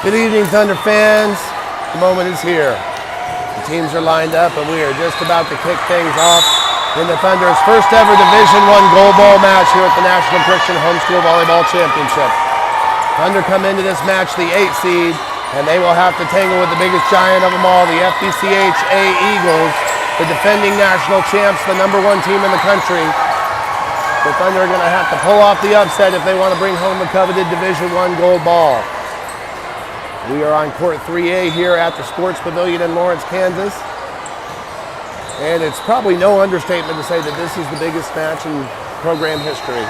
Good evening, Thunder fans. The moment is here. The teams are lined up, and we are just about to kick things off in the Thunder's first ever Division I goal ball match here at the National Christian Homeschool Volleyball Championship. Thunder come into this match the 8th seed, and they will have to tangle with the biggest giant of them all, the FBCHA Eagles, the defending national champs, the #1 team in the country. The Thunder are going to have to pull off the upset if they want to bring home the coveted Division I gold ball. We are on Court 3A here at the Sports Pavilion in Lawrence, Kansas. And it's probably no understatement to say that this is the biggest match in program history.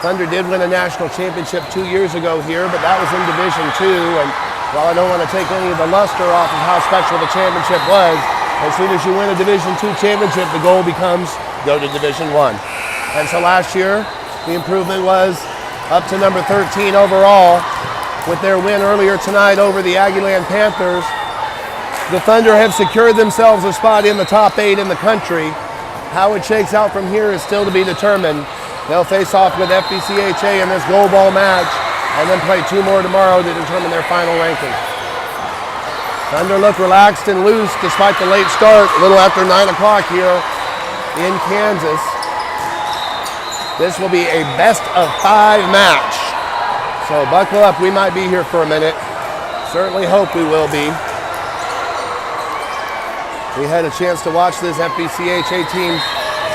Thunder did win a national championship 2 years ago here, but that was in Division II. And while I don't want to take any of the luster off of how special the championship was, as soon as you win a Division II championship, the goal becomes go to Division I. And so last year, the improvement was up to number 13 overall. With their win earlier tonight over the Aggieland Panthers, the Thunder have secured themselves a spot in the top 8 in the country. How it shakes out from here is still to be determined. They'll face off with FBCHA in this goal ball match and then play 2 more tomorrow to determine their final ranking. Thunder look relaxed and loose despite the late start, a little after 9 o'clock here in Kansas. This will be a best of 5 match. So buckle up, we might be here for a minute. Certainly hope we will be. We had a chance to watch this FBCHA team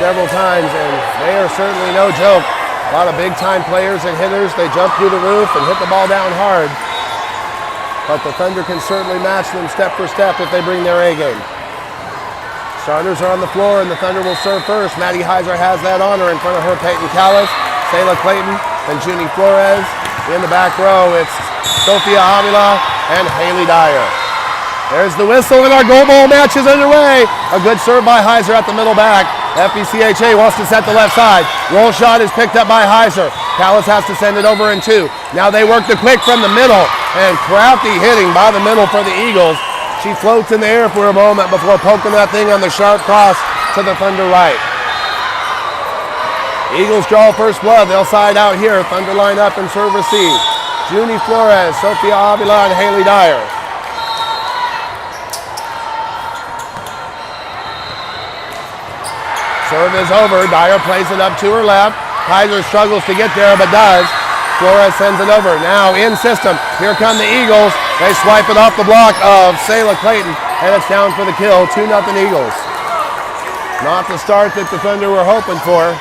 several times, and they are certainly no joke. A lot of big-time players and hitters. They jump through the roof and hit the ball down hard. But the Thunder can certainly match them step for step if they bring their A game. Starters are on the floor, and the Thunder will serve first. Maddie Heiser has that honor in front of her. Peyton Callis, Sayla Clayton, and Junie Flores. In the back row, it's Sophia Avila and Haley Dyer. There's the whistle, and our goal ball match is underway. A good serve by Heiser at the middle back. FBCHA wants to set the left side. Roll shot is picked up by Heiser. Callis has to send it over in 2. Now they work the quick from the middle, and crafty hitting by the middle for the Eagles. She floats in the air for a moment before poking that thing on the sharp cross to the Thunder right. Eagles draw first blood. They'll side out here. Thunder line up and serve receive. Junie Flores, Sophia Avila, and Haley Dyer. Serve is over. Dyer plays it up to her left. Heiser struggles to get there, but does. Flores sends it over. Now in system. Here come the Eagles. They swipe it off the block of Sayla Clayton, and it's down for the kill. 2-0 Eagles. Not the start that the Thunder were hoping for.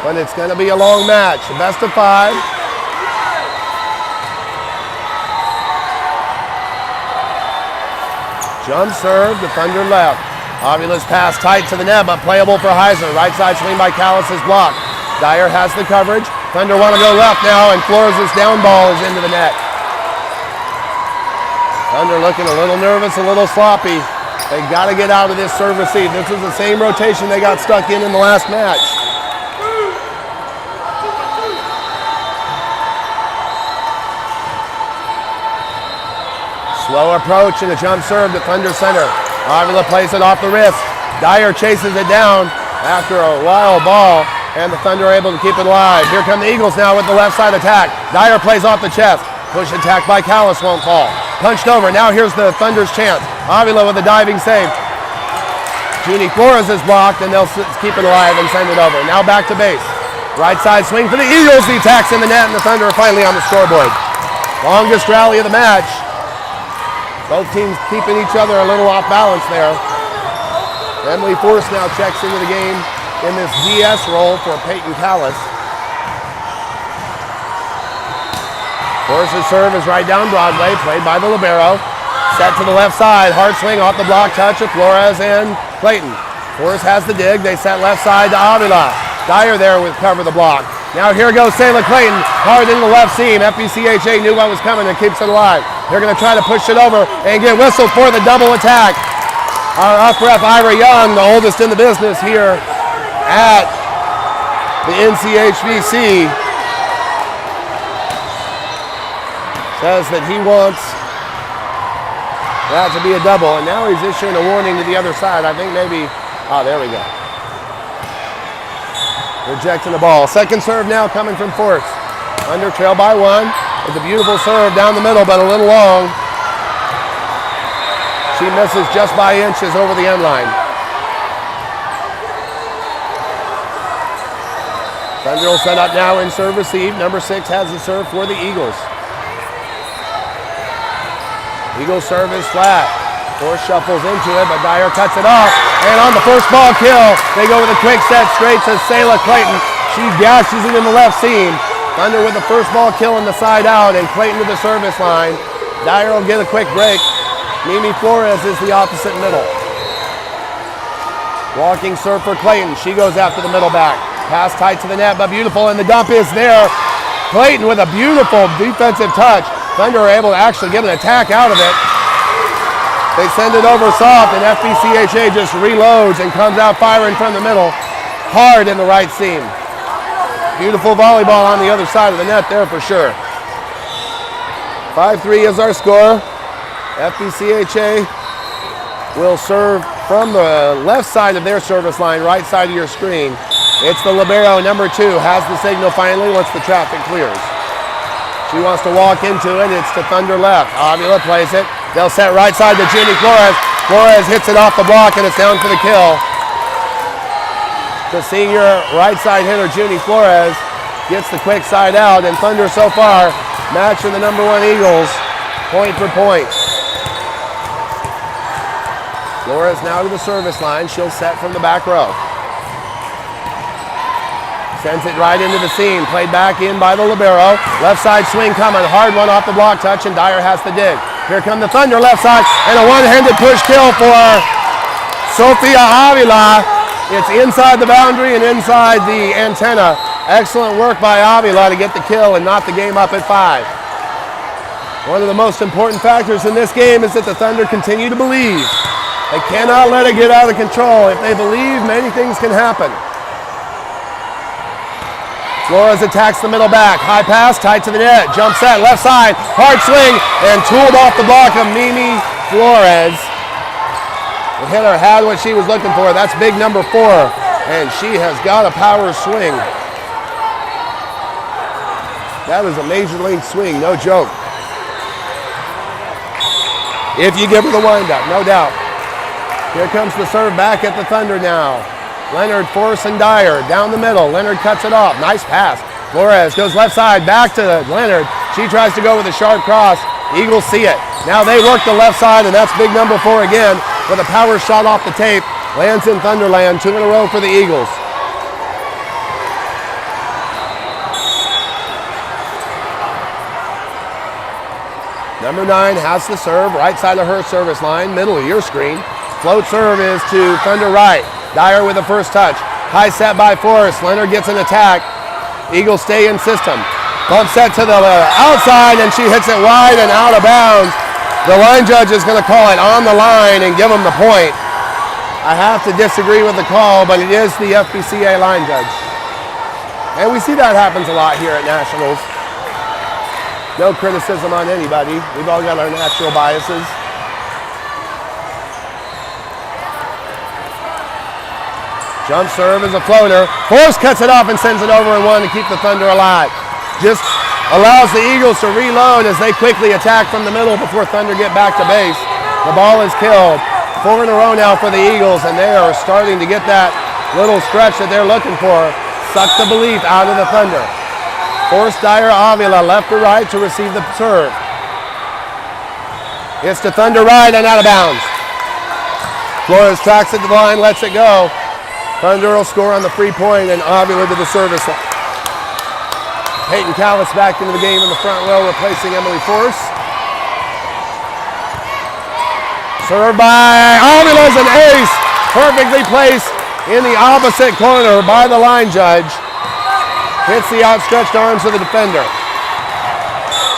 But it's going to be a long match. A best of 5. Jump serve, the Thunder left. Avila's pass tight to the net, but playable for Heiser. Right side swing by Callis is blocked. Dyer has the coverage. Thunder want to go left now, and Flores' down ball is into the net. Thunder looking a little nervous, a little sloppy. They got to get out of this serve receive. This is the same rotation they got stuck in the last match. Slow approach and a jump serve to Thunder center. Avila plays it off the wrist. Dyer chases it down after a wild ball, and the Thunder are able to keep it alive. Here come the Eagles now with the left side attack. Dyer plays off the chest. Push attack by Callis won't fall. Punched over. Now here's the Thunder's chance. Avila with a diving save. Junie Flores is blocked, and they'll keep it alive and send it over. Now back to base. Right side swing for the Eagles. The attack's in the net, and the Thunder are finally on the scoreboard. Longest rally of the match. Both teams keeping each other a little off balance there. Emily Force now checks into the game in this DS role for Peyton Callis. Force's serve is right down Broadway, played by the libero. Set to the left side, hard swing off the block touch of Flores and Clayton. Force has the dig, they set left side to Avila. Dyer there with cover the block. Now here goes Sayla Clayton, hard into the left seam. FBCHA knew what was coming and keeps it alive. They're going to try to push it over and get whistled for the double attack. Our up ref, Ira Young, the oldest in the business here at the NCHVC, says that he wants that to be a double. And now he's issuing a warning to the other side. I think maybe, there we go. Rejecting the ball. Second serve now coming from Force. Under trail by 1. It's a beautiful serve down the middle, but a little long. She misses just by inches over the end line. Thunder will set up now in serve receive. Number 6 has the serve for the Eagles. Eagles serve is flat. Force shuffles into it, but Dyer cuts it off. And on the first ball kill, they go with a quick set straight to Sayla Clayton. She gashes it in the left seam. Thunder with the first ball kill in the side out, and Clayton to the service line. Dyer will get a quick break. Mimi Flores is the opposite middle. Walking serve for Clayton. She goes after the middle back. Pass tight to the net, but beautiful, and the dump is there. Clayton with a beautiful defensive touch. Thunder are able to actually get an attack out of it. They send it over soft, and FBCHA just reloads and comes out firing from the middle. Hard in the right seam. Beautiful volleyball on the other side of the net there for sure. 5-3 is our score. FBCHA will serve from the left side of their service line, right side of your screen. It's the libero, number 2, has the signal finally once the traffic clears. She wants to walk into it. It's to Thunder left. Avila plays it. They'll set right side to Junie Flores. Flores hits it off the block, and it's down for the kill. The senior right side hitter, Junie Flores, gets the quick side out, and Thunder so far matching the number 1 Eagles point for point. Flores now to the service line. She'll set from the back row. Sends it right into the seam. Played back in by the libero. Left side swing coming. Hard one off the block touch, and Dyer has to dig. Here come the Thunder left side, and a one-handed push kill for Sofia Avila. It's inside the boundary and inside the antenna. Excellent work by Avila to get the kill and knot the game up at 5. One of the most important factors in this game is that the Thunder continue to believe. They cannot let it get out of control. If they believe, many things can happen. Flores attacks the middle back. High pass, tight to the net. Jump set, left side. Hard swing, and tooled off the block of Mimi Flores. The hitter had what she was looking for. That's big number 4, and she has got a power swing. That is a major league swing, no joke. If you give her the windup, no doubt. Here comes the serve back at the Thunder now. Leonard forcing Dyer down the middle. Leonard cuts it off. Nice pass. Flores goes left side back to Leonard. She tries to go with a sharp cross. Eagles see it. Now they work the left side, and that's big number 4 again with a power shot off the tape. Lands in Thunderland. 2 in a row for the Eagles. Number 9 has the serve. Right side of her service line. Middle of your screen. Float serve is to Thunder right. Dyer with the first touch. High set by Forrest. Leonard gets an attack. Eagles stay in system. Bump set to the outside, and she hits it wide and out of bounds. The line judge is going to call it on the line and give him the point. I have to disagree with the call, but it is the FBCA line judge. And we see that happens a lot here at Nationals. No criticism on anybody. We've all got our natural biases. Jump serve is a floater. Force cuts it off and sends it over and 1 to keep the Thunder alive. Just allows the Eagles to reload as they quickly attack from the middle before Thunder get back to base. The ball is killed. 4 in a row now for the Eagles, and they are starting to get that little stretch that they're looking for. Suck the belief out of the Thunder. Force Dyer Avila left to right to receive the serve. It's to Thunder right and out of bounds. Flores tracks it to the line, lets it go. Thunder will score on the free point, and Avila to the service line. Peyton Callis back into the game in the front row, replacing Emily Force. Served by Avila's an ace. Perfectly placed in the opposite corner by the line judge. Hits the outstretched arms of the defender.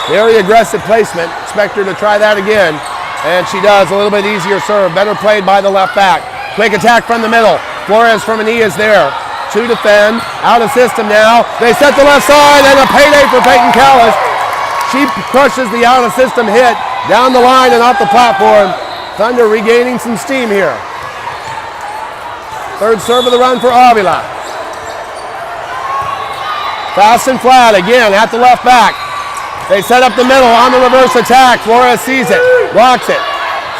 Very aggressive placement. Expect her to try that again. And she does. A little bit easier serve. Better played by the left back. Quick attack from the middle. Flores from a knee is there. 2 defend. Out of system now. They set the left side, and a payday for Peyton Callis. She crushes the out of system hit down the line and off the platform. Thunder regaining some steam here. Third serve of the run for Avila. Fast and flat again at the left back. They set up the middle on the reverse attack. Flores sees it, blocks it.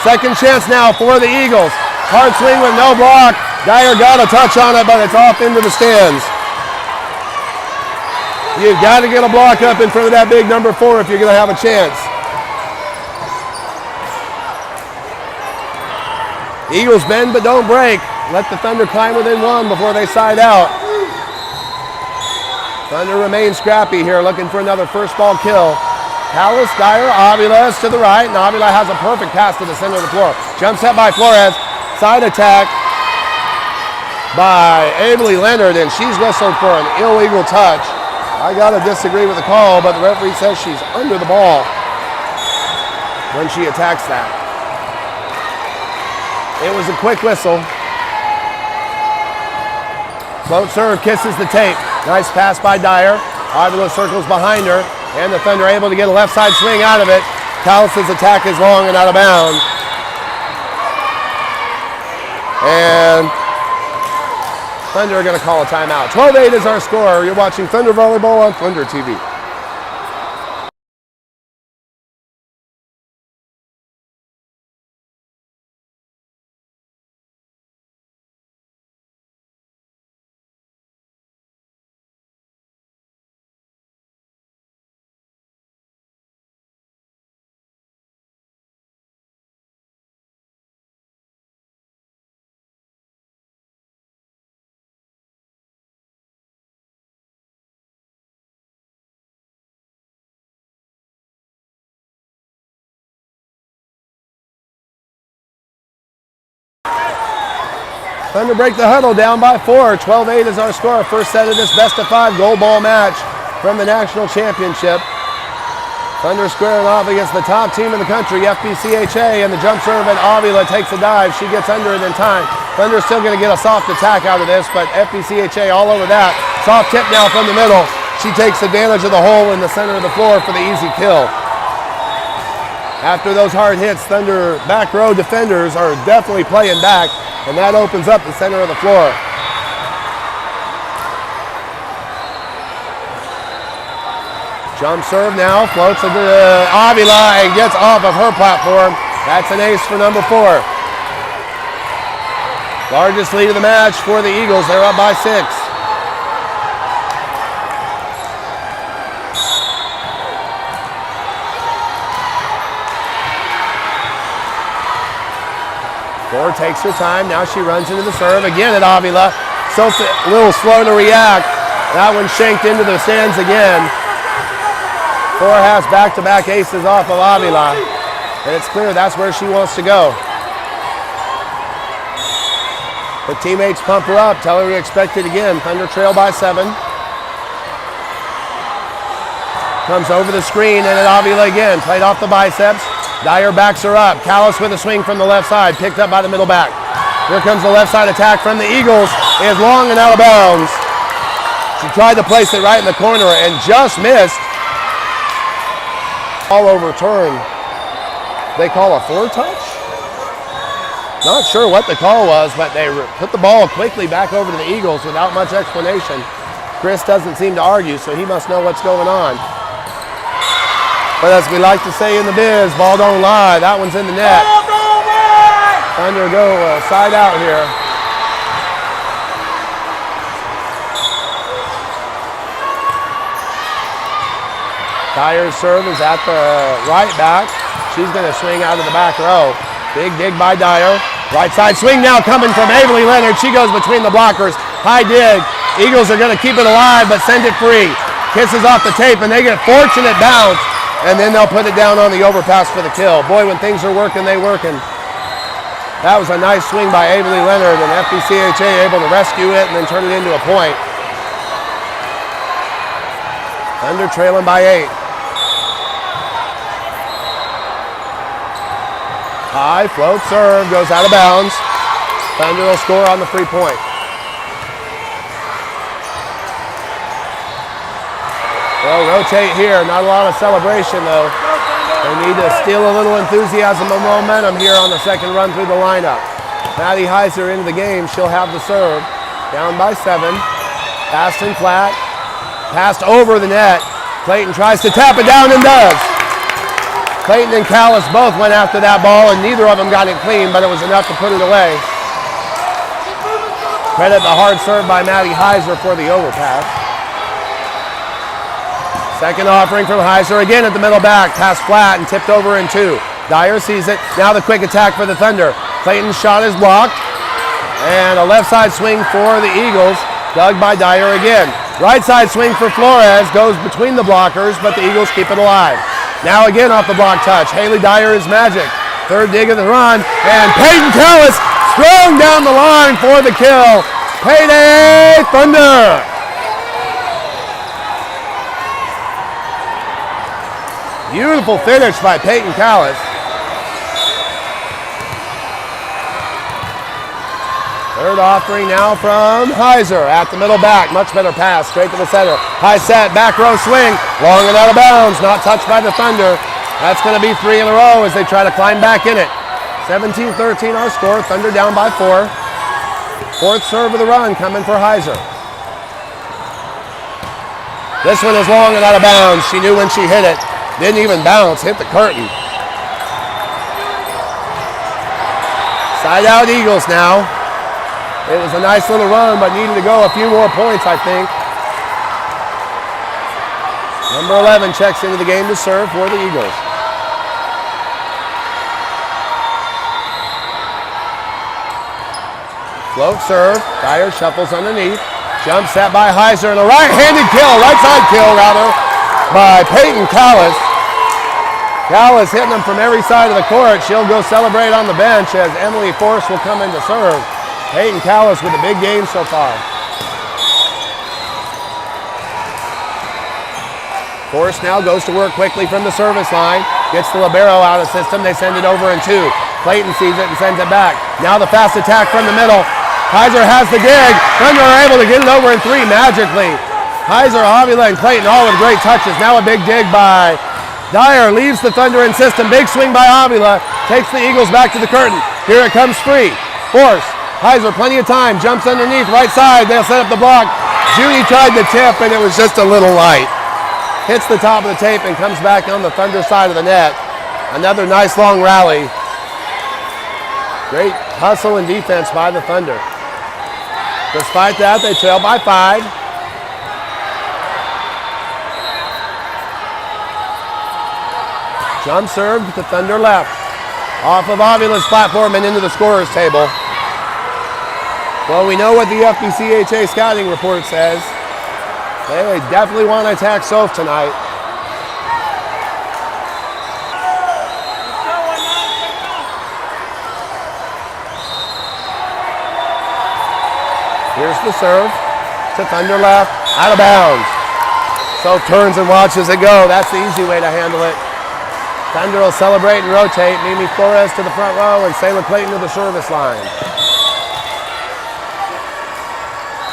Second chance now for the Eagles. Hard swing with no block. Dyer got a touch on it, but it's off into the stands. You've got to get a block up in front of that big number 4 if you're going to have a chance. Eagles bend but don't break. Let the Thunder climb within 1 before they side out. Thunder remains scrappy here, looking for another first ball kill. Callis, Dyer, Avila is to the right, and Avila has a perfect pass to the center of the floor. Jump set by Flores. Side attack by Abilene Leonard, and she's whistled for an illegal touch. I gotta disagree with the call, but the referee says she's under the ball when she attacks that. It was a quick whistle. Float serve, kisses the tape. Nice pass by Dyer. Avila circles behind her, and the Thunder able to get a left side swing out of it. Callis' attack is long and out of bounds. And Thunder are going to call a timeout. 12-8 is our score. You're watching Thunder Volleyball on Thunder TV. Thunder break the huddle down by 4. 12-8 is our score. First set of this best-of-5 goal ball match from the national championship. Thunder squaring off against the top team in the country, FBCHA, and the jump serve, and Avila takes a dive. She gets under it in time. Thunder's still going to get a soft attack out of this, but FBCHA all over that. Soft tip now from the middle. She takes advantage of the hole in the center of the floor for the easy kill. After those hard hits, Thunder back row defenders are definitely playing back, and that opens up the center of the floor. Jump serve now, floats into Avila and gets off of her platform. That's an ace for number 4. Largest lead of the match for the Eagles. They're up by 6. Flor takes her time. Now she runs into the serve. Again at Avila. So a little slow to react. That one shanked into the stands again. Flor has back-to-back aces off of Avila. And it's clear that's where she wants to go. Her teammates pump her up. Tell her to expect it again. Thunder trail by 7. Comes over the screen and at Avila again. Played off the biceps. Dyer backs her up. Callis with a swing from the left side, picked up by the middle back. Here comes the left side attack from the Eagles. It is long and out of bounds. She tried to place it right in the corner and just missed. All overturned. They call a foretouch? Not sure what the call was, but they put the ball quickly back over to the Eagles without much explanation. Chris doesn't seem to argue, so he must know what's going on. But as we like to say in the biz, ball don't lie. That one's in the net. Thunder go side out here. Dyer's serve is at the right back. She's going to swing out of the back row. Big dig by Dyer. Right side swing now coming from Abilene Leonard. She goes between the blockers. High dig. Eagles are going to keep it alive, but send it free. Kisses off the tape, and they get fortunate bounce. And then they'll put it down on the overpass for the kill. Boy, when things are working, they working. That was a nice swing by Abilene Leonard, and FBCHA able to rescue it and then turn it into a point. Thunder trailing by 8. High float serve, goes out of bounds. Thunder will score on the free point. They'll rotate here. Not a lot of celebration, though. They need to steal a little enthusiasm and momentum here on the second run through the lineup. Maddie Heiser into the game. She'll have the serve. Down by 7. Passed in flat. Passed over the net. Clayton tries to tap it down and does. Clayton and Callis both went after that ball, and neither of them got it clean, but it was enough to put it away. Credit the hard serve by Maddie Heiser for the overpass. Second offering from Heiser, again at the middle back, pass flat and tipped over in two. Dyer sees it. Now the quick attack for the Thunder. Clayton's shot is blocked, and a left side swing for the Eagles, dug by Dyer again. Right side swing for Flores, goes between the blockers, but the Eagles keep it alive. Now again off the block touch. Haley Dyer is magic. Third dig of the run, and Peyton Callis strong down the line for the kill. Payday Thunder! Beautiful finish by Peyton Callis. Third offering now from Heiser at the middle back. Much better pass, straight to the center. High set, back row swing, long and out of bounds, not touched by the Thunder. That's going to be 3 in a row as they try to climb back in it. 17-13 our score, Thunder down by 4. Fourth serve of the run coming for Heiser. This one is long and out of bounds. She knew when she hit it. Didn't even bounce, hit the curtain. Side out Eagles now. It was a nice little run, but needed to go a few more points, I think. Number 11 checks into the game to serve for the Eagles. Float serve, Dyer shuffles underneath. Jump set by Heiser and a right-handed kill, right side kill rather, by Peyton Callis. Callis hitting them from every side of the court. She'll go celebrate on the bench as Emily Force will come in to serve. Peyton Callis with a big game so far. Force now goes to work quickly from the service line. Gets the libero out of the system. They send it over in 2. Clayton sees it and sends it back. Now the fast attack from the middle. Heiser has the dig. Thunder are able to get it over in 3 magically. Heiser, Avila, and Clayton all with great touches. Now a big dig by Dyer. Leaves the Thunder in system. Big swing by Avila. Takes the Eagles back to the curtain. Here it comes free. Force. Heiser, plenty of time. Jumps underneath. Right side. They'll set up the block. Judy tried the tip, and it was just a little light. Hits the top of the tape and comes back on the Thunder side of the net. Another nice long rally. Great hustle and defense by the Thunder. Despite that, they trail by 5. Jump serve to Thunder left. Off of Avila's platform and into the scorer's table. Well, we know what the FBCHA scouting report says. They definitely want to attack Soph tonight. Here's the serve to Thunder left, out of bounds. Soph turns and watches it go. That's the easy way to handle it. Thunder will celebrate and rotate. Mimi Flores to the front row and Sayla Clayton to the service line.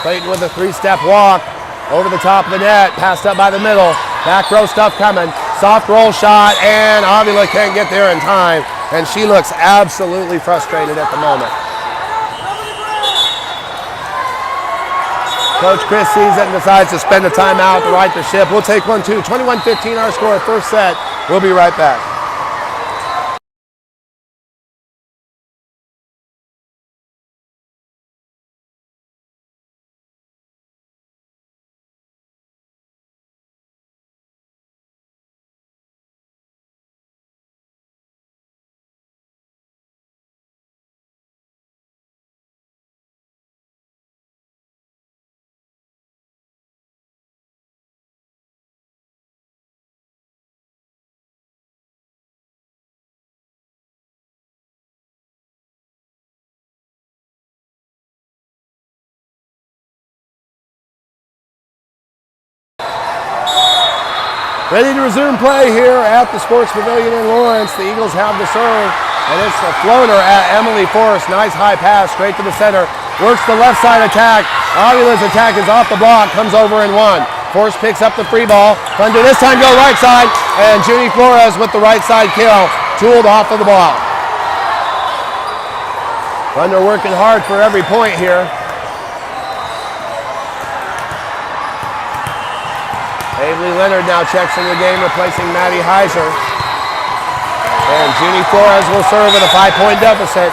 Clayton with a 3-step walk over the top of the net, passed up by the middle. Back row stuff coming. Soft roll shot, and Avila can't get there in time, and she looks absolutely frustrated at the moment. Coach Chris sees it and decides to spend a timeout to right the ship. We'll take 1-2. 21-15 our score, first set. We'll be right back. Ready to resume play here at the Sports Pavilion in Lawrence. The Eagles have the serve, and it's a floater at Emily Forrest. Nice high pass straight to the center. Works the left side attack. Avila's attack is off the block, comes over in 1. Forrest picks up the free ball. Thunder this time go right side, and Judy Flores with the right side kill. Tooled off of the block. Thunder working hard for every point here. Haley Avery Leonard now checks in the game, replacing Maddie Heiser. And Jeannie Flores will serve with a 5-point deficit.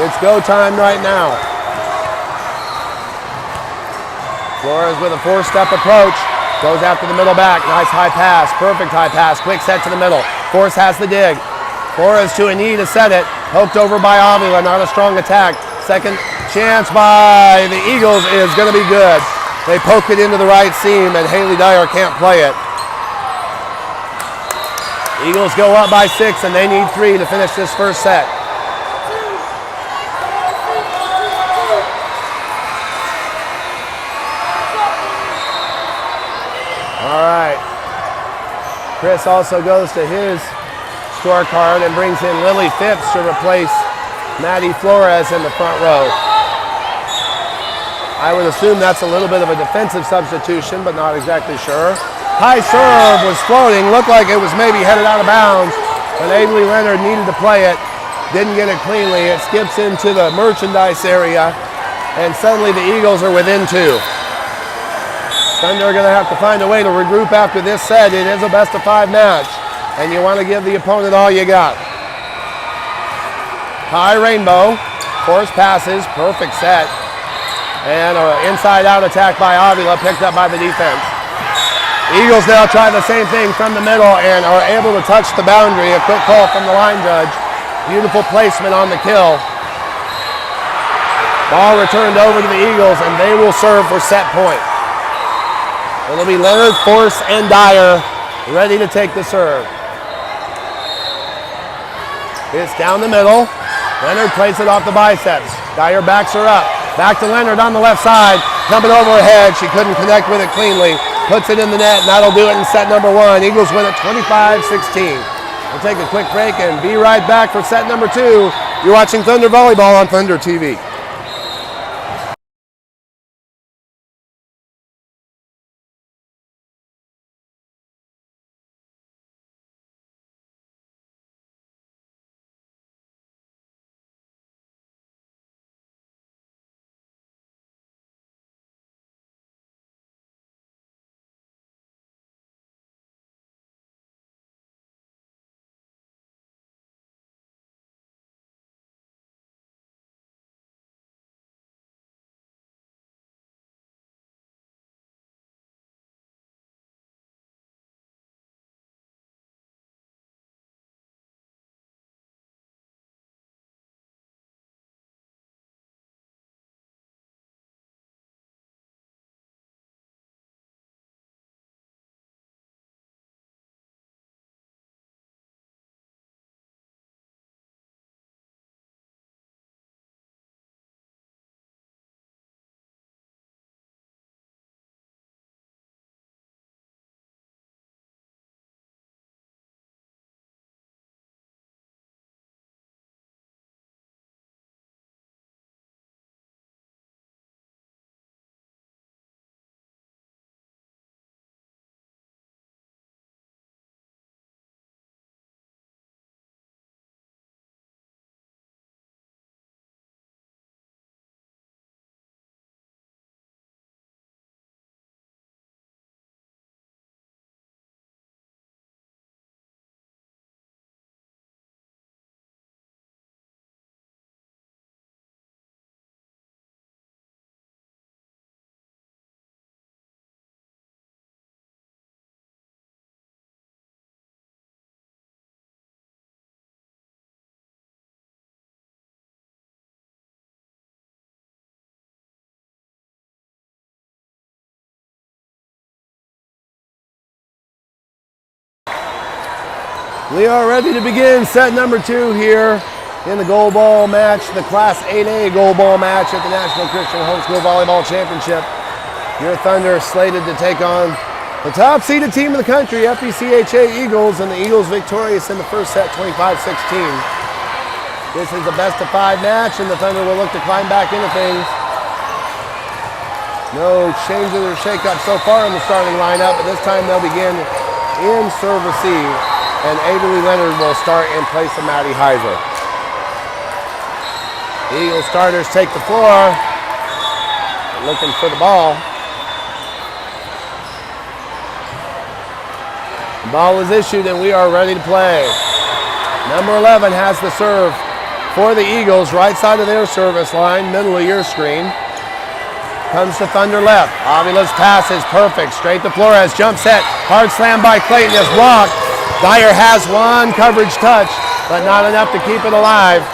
It's go time right now. Flores with a 4-step approach. Goes after the middle back. Nice high pass. Perfect high pass. Quick set to the middle. Flores has the dig. Flores to a knee to set it. Poked over by Avila. Not a strong attack. Second chance by the Eagles is going to be good. They poke it into the right seam, and Haley Dyer can't play it. Eagles go up by 6, and they need 3 to finish this first set. All right. Chris also goes to his scorecard and brings in Lily Phipps to replace Maddie Flores in the front row. I would assume that's a little bit of a defensive substitution, but not exactly sure. High serve was floating, looked like it was maybe headed out of bounds, but Avery Leonard needed to play it, didn't get it cleanly. It skips into the merchandise area, and suddenly the Eagles are within 2. Thunder are going to have to find a way to regroup after this set. It is a best-of-5 match, and you want to give the opponent all you got. High rainbow, force passes, perfect set. And an inside-out attack by Avila, picked up by the defense. Eagles now try the same thing from the middle and are able to touch the boundary. A quick call from the line judge. Beautiful placement on the kill. Ball returned over to the Eagles, and they will serve for set point. It'll be Leonard, Force, and Dyer ready to take the serve. It's down the middle. Leonard plays it off the biceps. Dyer backs her up. Back to Leonard on the left side. Jumping over her head. She couldn't connect with it cleanly. Puts it in the net, and that'll do it in set number 1. Eagles win at 25-16. We'll take a quick break and be right back for set number 2. You're watching Thunder Volleyball on Thunder TV. We are ready to begin set number 2 here in the goal ball match, the Class 8A goal ball match at the National Christian Homeschool Volleyball Championship. Your Thunder is slated to take on the top-seeded team in the country, FBCHA Eagles, and the Eagles victorious in the first set, 25-16. This is a best-of-5 match, and the Thunder will look to climb back into things. No changes or shake-ups so far in the starting lineup, but this time they'll begin in serve receive. And Avery Leonard will start in place of Maddie Heiser. Eagle starters take the floor, looking for the ball. Ball is issued and we are ready to play. Number 11 has the serve for the Eagles, right side of their service line, middle of your screen. Comes to Thunder left. Avila's pass is perfect. Straight to Flores. Jump set. Hard slam by Clayton is blocked. Dyer has one coverage touch, but not enough to keep it alive.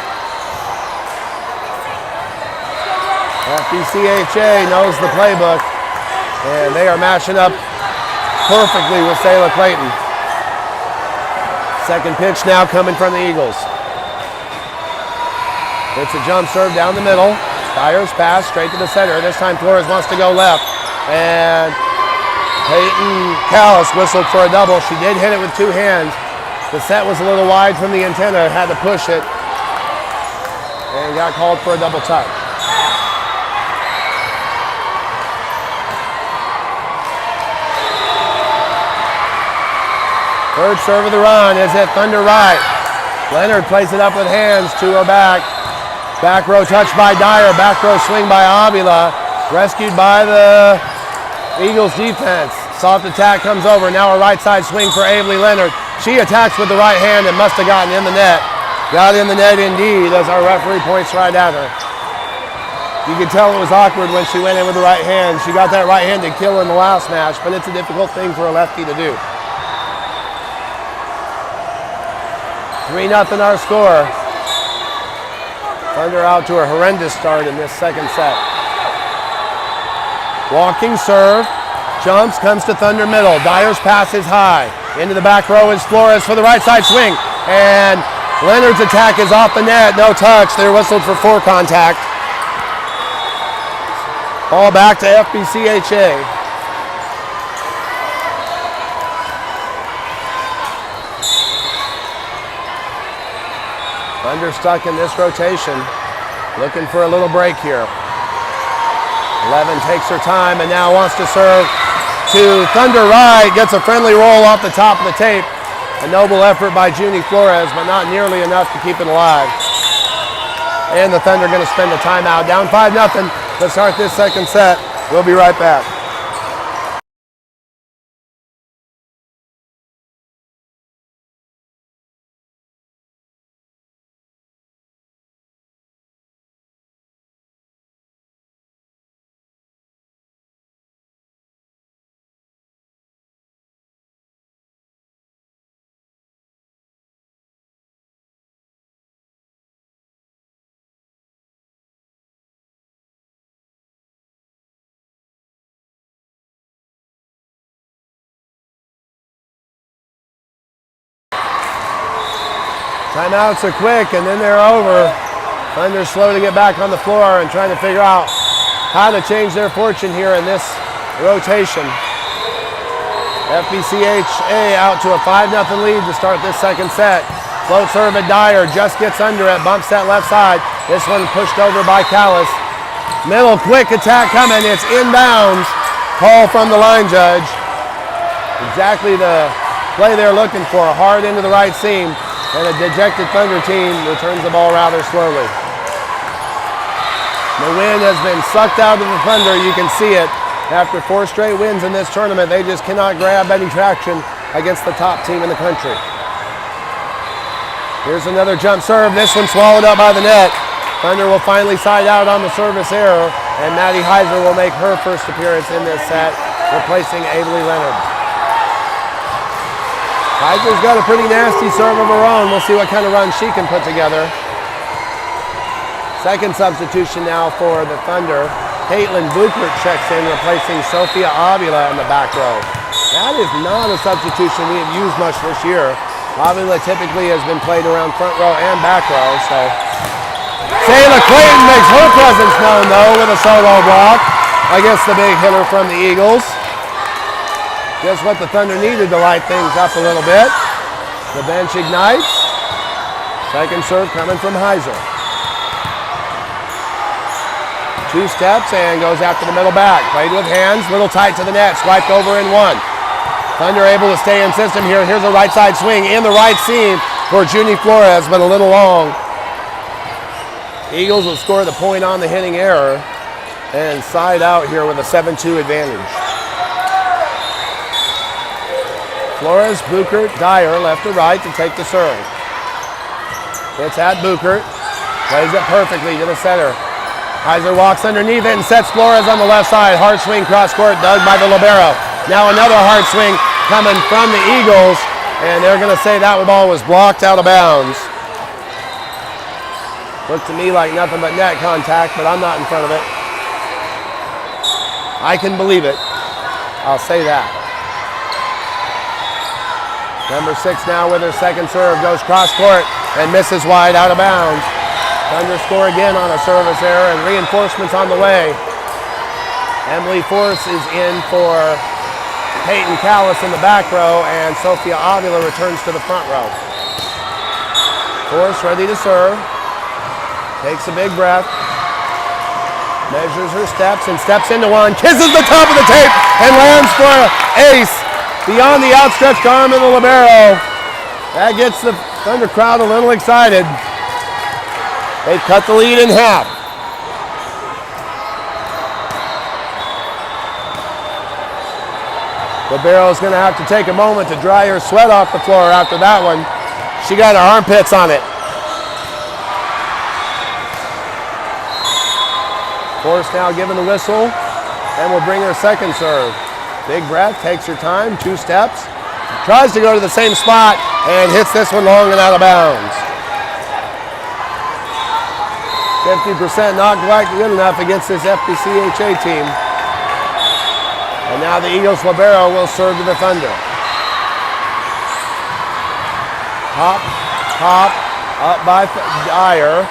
FBCHA knows the playbook, and they are matching up perfectly with Sayla Clayton. Second pitch now coming from the Eagles. It's a jump serve down the middle. Dyer's pass straight to the center. This time Flores wants to go left. And Peyton Callis whistled for a double. She did hit it with two hands. The set was a little wide from the antenna. Had to push it. And got called for a double touch. Third serve of the run is at Thunder right. Leonard plays it up with hands to her back. Back row touch by Dyer. Back row swing by Avila. Rescued by the Eagles defense. Soft attack comes over. Now a right side swing for Avery Leonard. She attacks with the right hand and must have gotten in the net. Got in the net indeed as our referee points right at her. You could tell it was awkward when she went in with the right hand. She got that right-handed kill in the last match, but it's a difficult thing for a lefty to do. 3-0 our score. Thunder out to a horrendous start in this second set. Walking serve, jumps, comes to Thunder middle. Dyer's pass is high. Into the back row is Flores for the right side swing. And Leonard's attack is off the net. No touch. They're whistled for four contact. Ball back to FBCHA. Thunder stuck in this rotation, looking for a little break here. 11 takes her time and now wants to serve to Thunder right. Gets a friendly roll off the top of the tape. A noble effort by Junie Flores, but not nearly enough to keep it alive. And the Thunder going to spend a timeout. Down 5-0 to start this second set. We'll be right back. Timeouts are quick and then they're over. Thunder slow to get back on the floor and trying to figure out how to change their fortune here in this rotation. FBCHA out to a 5-0 lead to start this second set. Float serve at Dyer, just gets under it, bumps that left side. This one pushed over by Callis. Middle, quick attack coming, it's inbounds. Call from the line judge. Exactly the play they're looking for, hard into the right seam. And a dejected Thunder team returns the ball rather slowly. The wind has been sucked out of the Thunder. You can see it. After 4 straight wins in this tournament, they just cannot grab any traction against the top team in the country. Here's another jump serve. This one swallowed up by the net. Thunder will finally side out on the service error, and Maddie Heiser will make her first appearance in this set, replacing Avery Leonard. Heiser's got a pretty nasty serve of her own. We'll see what kind of run she can put together. Second substitution now for the Thunder. Caitlin Buchert checks in, replacing Sophia Avila in the back row. That is not a substitution we have used much this year. Avila typically has been played around front row and back row, so. Sayla Clayton makes her presence known, though, with a solo block against the big hitter from the Eagles. Just what the Thunder needed to light things up a little bit. The bench ignites. Second serve coming from Heiser. 2 steps and goes after the middle back. Played with hands, little tight to the net, swiped over in one. Thunder able to stay in system here. Here's a right side swing in the right seam for Junie Flores, but a little long. Eagles will score the point on the hitting error and side out here with a 7-2 advantage. Flores, Buchert, Dyer, left to right to take the serve. It's at Buchert. Plays it perfectly to the center. Heiser walks underneath it and sets Flores on the left side. Hard swing cross court dug by the libero. Now another hard swing coming from the Eagles, and they're going to say that ball was blocked out of bounds. Looked to me like nothing but net contact, but I'm not in front of it. I can believe it. I'll say that. Number 6 now with her second serve, goes cross court and misses wide out of bounds. Thunder score again on a service error, and reinforcements on the way. Emily Force is in for Peyton Callis in the back row, and Sophia Avila returns to the front row. Force ready to serve. Takes a big breath. Measures her steps and steps into one. Kisses the top of the tape and lands for an ace. Beyond the outstretched arm of the libero. That gets the Thunder crowd a little excited. They've cut the lead in half. Libero's going to have to take a moment to dry her sweat off the floor after that one. She got her armpits on it. Force now giving the whistle, and will bring her second serve. Big breath, takes her time, 2 steps. Tries to go to the same spot and hits this one long and out of bounds. 50% not quite good enough against this FBCHA team. And now the Eagles libero will serve to the Thunder. Hop, hop, up by Dyer.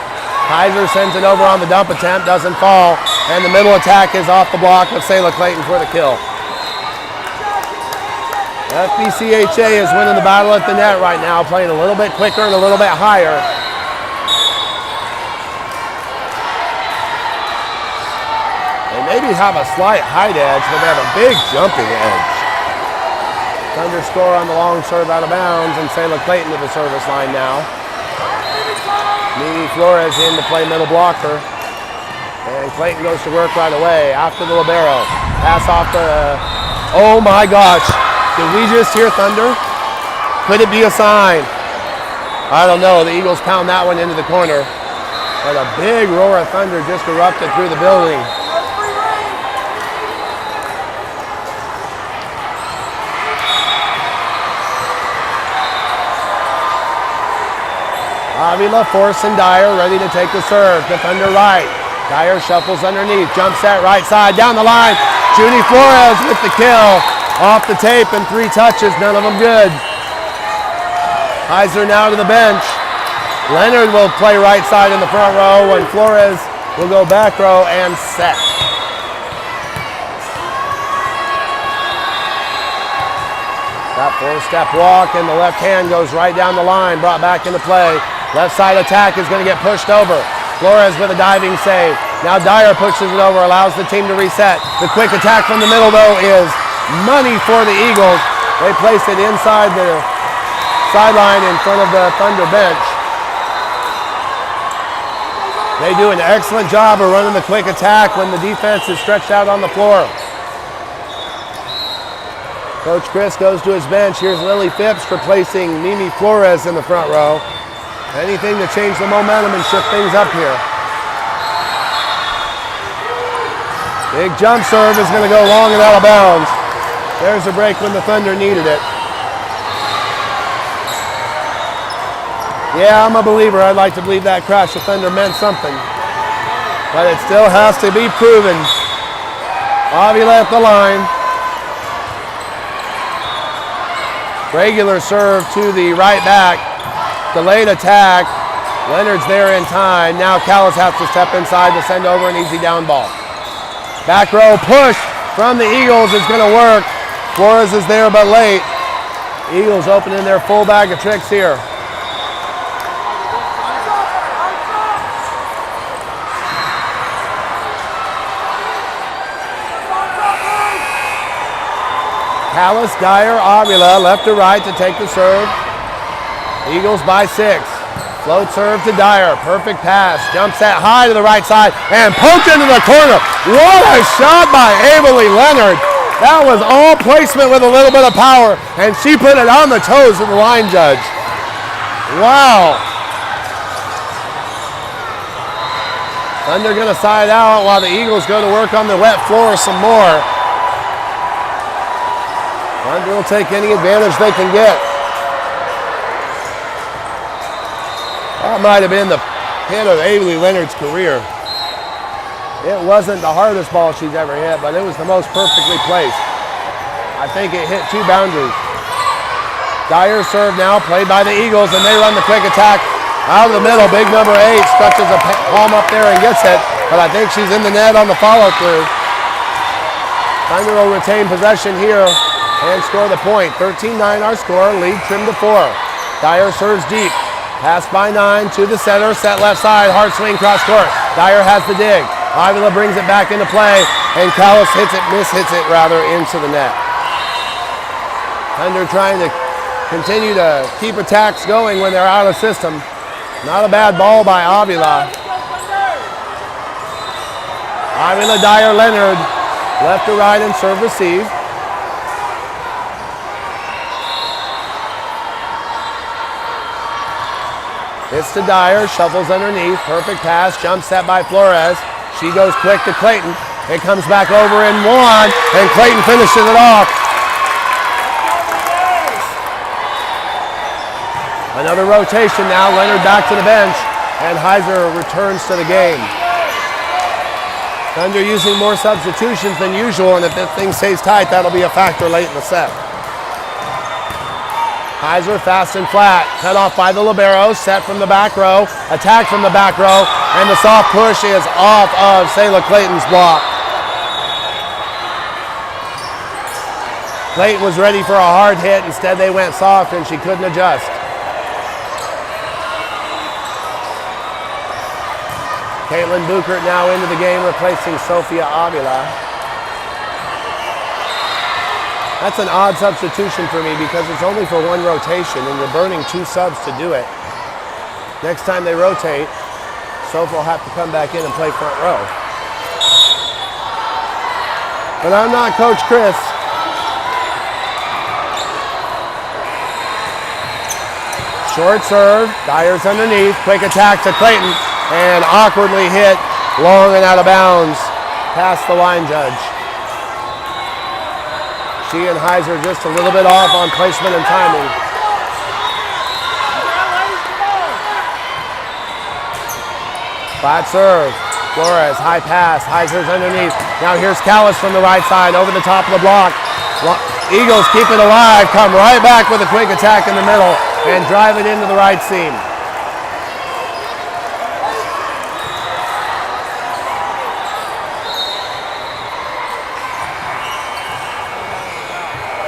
Heiser sends it over on the dump attempt, doesn't fall, and the middle attack is off the block with Sayla Clayton for the kill. FBCHA is winning the battle at the net right now, playing a little bit quicker and a little bit higher. They maybe have a slight height edge, but they have a big jumping edge. Thunder score on the long serve out of bounds, and Sayla Clayton to the service line now. Mimi Flores in to play middle blocker. And Clayton goes to work right away after the libero. Pass off the, oh my gosh. Did we just hear thunder? Could it be a sign? I don't know. The Eagles pound that one into the corner. But a big roar of thunder just erupted through the building. Avila, Force, and Dyer ready to take the serve. The Thunder right. Dyer shuffles underneath. Jump set right side. Down the line. Judy Flores with the kill. Off the tape and 3 touches. None of them good. Heiser now to the bench. Leonard will play right side in the front row, and Flores will go back row and set. That 4-step walk, and the left hand goes right down the line. Brought back into play. Left side attack is going to get pushed over. Flores with a diving save. Now Dyer pushes it over, allows the team to reset. The quick attack from the middle, though, is money for the Eagles. They place it inside the sideline in front of the Thunder bench. They do an excellent job of running the quick attack when the defense is stretched out on the floor. Coach Chris goes to his bench. Here's Lily Phipps replacing Mimi Flores in the front row. Anything to change the momentum and shift things up here. Big jump serve is going to go long and out of bounds. There's a break when the Thunder needed it. Yeah, I'm a believer. I'd like to believe that crash of Thunder meant something. But it still has to be proven. Avila at the line. Regular serve to the right back. Delayed attack. Leonard's there in time. Now Callis has to step inside to send over an easy down ball. Back row push from the Eagles is going to work. Flores is there but late. Eagles opening their full bag of tricks here. Callis, Dyer, Avila, left to right to take the serve. Eagles by 6. Float serve to Dyer. Perfect pass. Jump set high to the right side and poked into the corner. What a shot by Averly Leonard. That was all placement with a little bit of power, and she put it on the toes of the line judge. Wow. Thunder gonna side out while the Eagles go to work on the wet floor some more. Thunder will take any advantage they can get. That might have been the hit of Avery Leonard's career. It wasn't the hardest ball she's ever hit, but it was the most perfectly placed. I think it hit 2 boundaries. Dyer serve now, played by the Eagles, and they run the quick attack out of the middle. Big number 8 stretches a palm up there and gets it, but I think she's in the net on the follow through. Thunder will retain possession here and score the point. 13-9 our score, lead trimmed to 4. Dyer serves deep. Pass by 9 to the center, set left side, hard swing cross court. Dyer has the dig. Avila brings it back into play, and Callis mishits it rather, into the net. Thunder trying to continue to keep attacks going when they're out of system. Not a bad ball by Avila. Avila, Dyer, Leonard, left to right and serve receive. It's to Dyer, shuffles underneath, perfect pass, jump set by Flores. She goes quick to Clayton. It comes back over in 1, and Clayton finishes it off. Another rotation now, Leonard back to the bench, and Heiser returns to the game. Thunder using more substitutions than usual, and if this thing stays tight, that'll be a factor late in the set. Heiser fast and flat, cut off by the libero, set from the back row, attack from the back row, and the soft push is off of Sayla Clayton's block. Clayton was ready for a hard hit, instead they went soft and she couldn't adjust. Caitlin Buchert now into the game, replacing Sofia Avila. That's an odd substitution for me because it's only for 1 rotation and you're burning 2 subs to do it. Next time they rotate, Sofia will have to come back in and play front row. But I'm not Coach Chris. Short serve, Dyer's underneath, quick attack to Clayton, and awkwardly hit long and out of bounds past the line judge. She and Heiser just a little bit off on placement and timing. Flat serve, Flores, high pass, Heiser's underneath. Now here's Callis from the right side, over the top of the block. Eagles keep it alive, come right back with a quick attack in the middle and drive it into the right seam.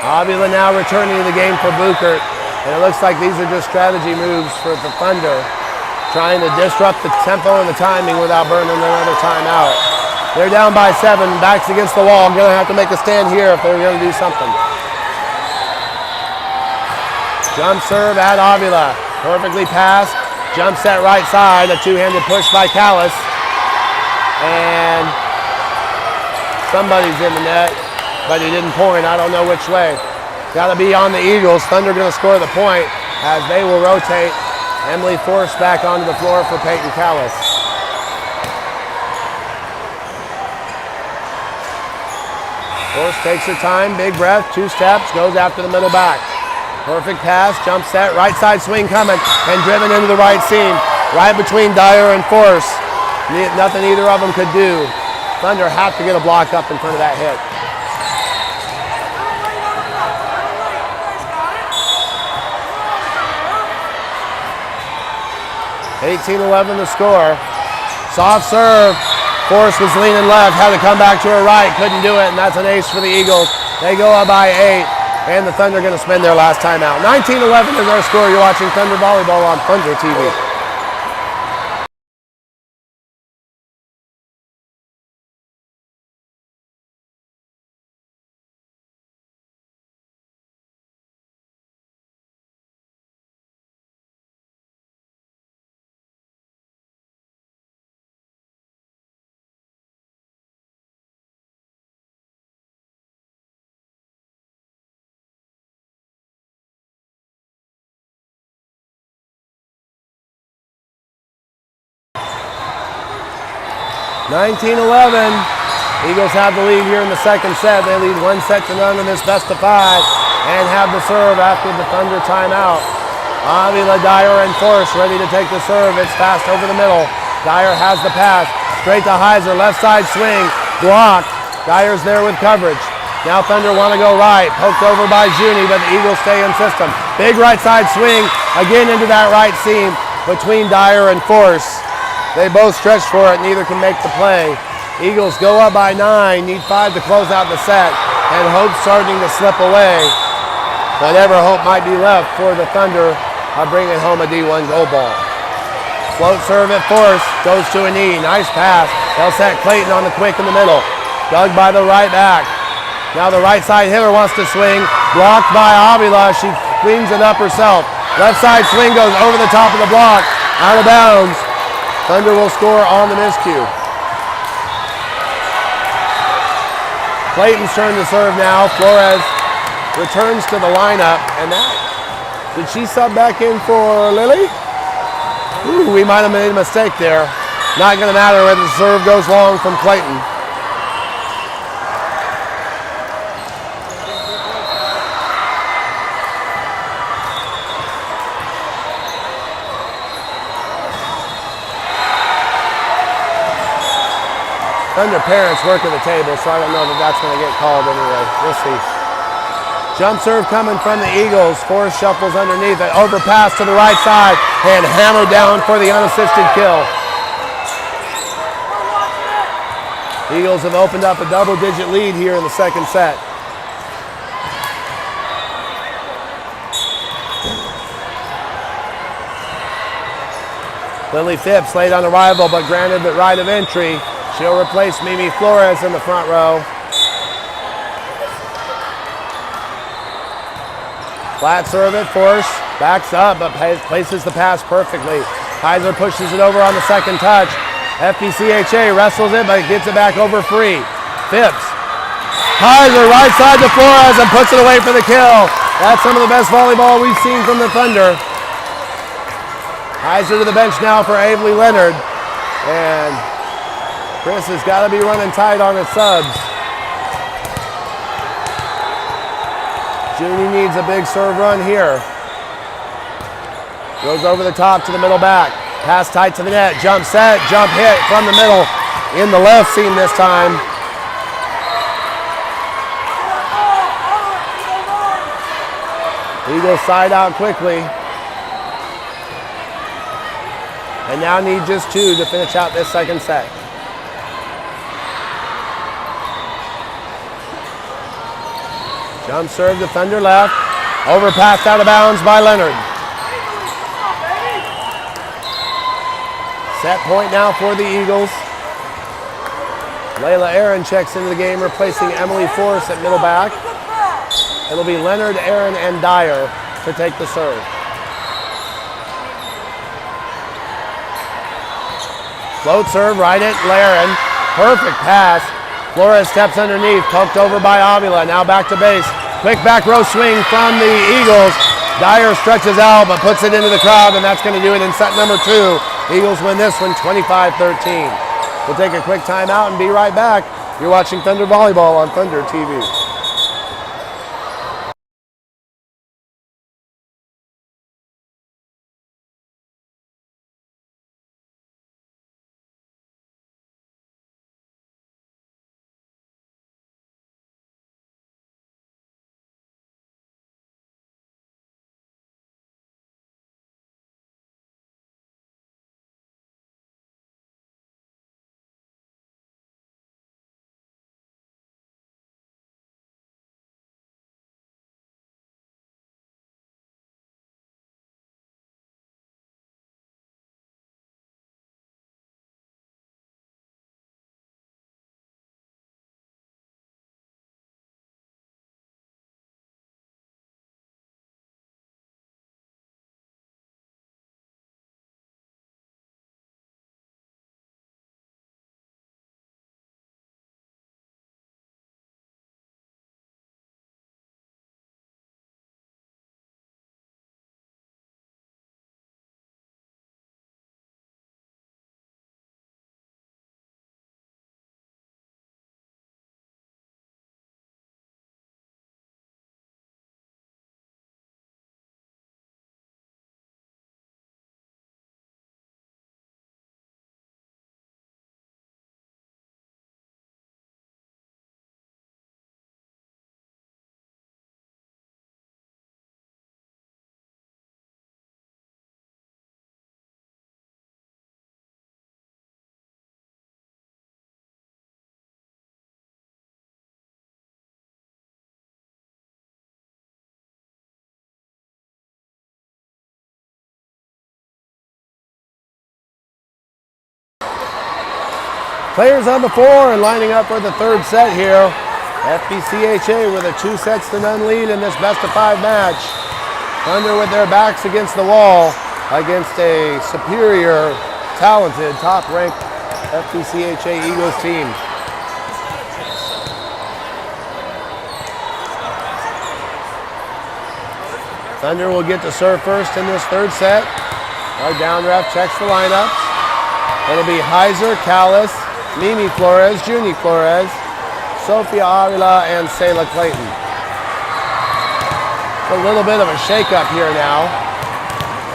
Avila now returning to the game for Buchert, and it looks like these are just strategy moves for the Thunder, trying to disrupt the tempo and the timing without burning another timeout. They're down by 7, backs against the wall, gonna have to make a stand here if they're gonna do something. Jump serve at Avila, perfectly passed, jump set right side, a 2-handed push by Callis, and somebody's in the net, but he didn't point. I don't know which way. Got to be on the Eagles. Thunder going to score the point as they will rotate. Emily Force back onto the floor for Peyton Callis. Force takes her time, big breath, 2 steps, goes after the middle back. Perfect pass, jump set, right side swing coming, and driven into the right seam, right between Dyer and Force. Nothing either of them could do. Thunder have to get a block up in front of that hit. 18-11 the score. Soft serve. Force was leaning left, had to come back to her right, couldn't do it, and that's an ace for the Eagles. They go up by 8, and the Thunder going to spend their last timeout. 19-11 is our score. You're watching Thunder Volleyball on Thunder TV. 19-11. Eagles have the lead here in the second set. They lead 1-0 in this best of 5 and have the serve after the Thunder timeout. Avila, Dyer, and Force ready to take the serve. It's fast over the middle. Dyer has the pass. Straight to Heiser. Left side swing. Blocked. Dyer's there with coverage. Now Thunder want to go right. Poked over by Juni, but the Eagles stay in system. Big right side swing. Again into that right seam between Dyer and Force. They both stretch for it. Neither can make the play. Eagles go up by 9. Need 5 to close out the set. And hope starting to slip away. Whatever hope might be left for the Thunder of bringing home a D1 goal ball. Float serve at Force. Goes to a knee. Nice pass. They'll set Clayton on the quick in the middle. Dug by the right back. Now the right side hitter wants to swing. Blocked by Avila. She cleans it up herself. Left side swing goes over the top of the block. Out of bounds. Thunder will score on the miscue. Clayton's turn to serve now. Flores returns to the lineup. And that, did she sub back in for Lily? Ooh, we might have made a mistake there. Not going to matter whether the serve goes long from Clayton. Thunder parents work at the table, so I don't know that that's going to get called anyway. We'll see. Jump serve coming from the Eagles. Force shuffles underneath it. Overpass to the right side and hammered down for the unassisted kill. Eagles have opened up a double-digit lead here in the second set. Lily Phipps late on arrival, but granted the right of entry. She'll replace Mimi Flores in the front row. Flat serve at Force. Backs up, but places the pass perfectly. Heiser pushes it over on the second touch. FBCHA wrestles it, but gets it back over free. Phipps. Heiser right side to Flores and puts it away for the kill. That's some of the best volleyball we've seen from the Thunder. Heiser to the bench now for Avery Leonard. And Chris has got to be running tight on his subs. Juni needs a big serve run here. Goes over the top to the middle back. Pass tight to the net. Jump set. Jump hit from the middle. In the left seam this time. Eagles side out quickly. And now need just 2 to finish out this second set. Jump serve to Thunder left. Overpassed out of bounds by Leonard. Set point now for the Eagles. Layla Aaron checks into the game, replacing Emily Force at middle back. It'll be Leonard, Aaron, and Dyer to take the serve. Float serve right at Laren. Perfect pass. Flores steps underneath, poked over by Avila. Now back to base. Quick back row swing from the Eagles. Dyer stretches out, but puts it into the crowd, and that's going to do it in set number 2. Eagles win this one 25-13. We'll take a quick timeout and be right back. You're watching Thunder Volleyball on Thunder TV. Players on the floor and lining up for the third set here. FBCHA with a 2-0 lead in this best-of-5 match. Thunder with their backs against the wall against a superior, talented, top-ranked FBCHA Eagles team. Thunder will get to serve first in this third set. Our down ref checks the lineups. It'll be Heiser, Callis, Mimi Flores, Junie Flores, Sophia Avila, and Sayla Clayton. A little bit of a shake-up here now.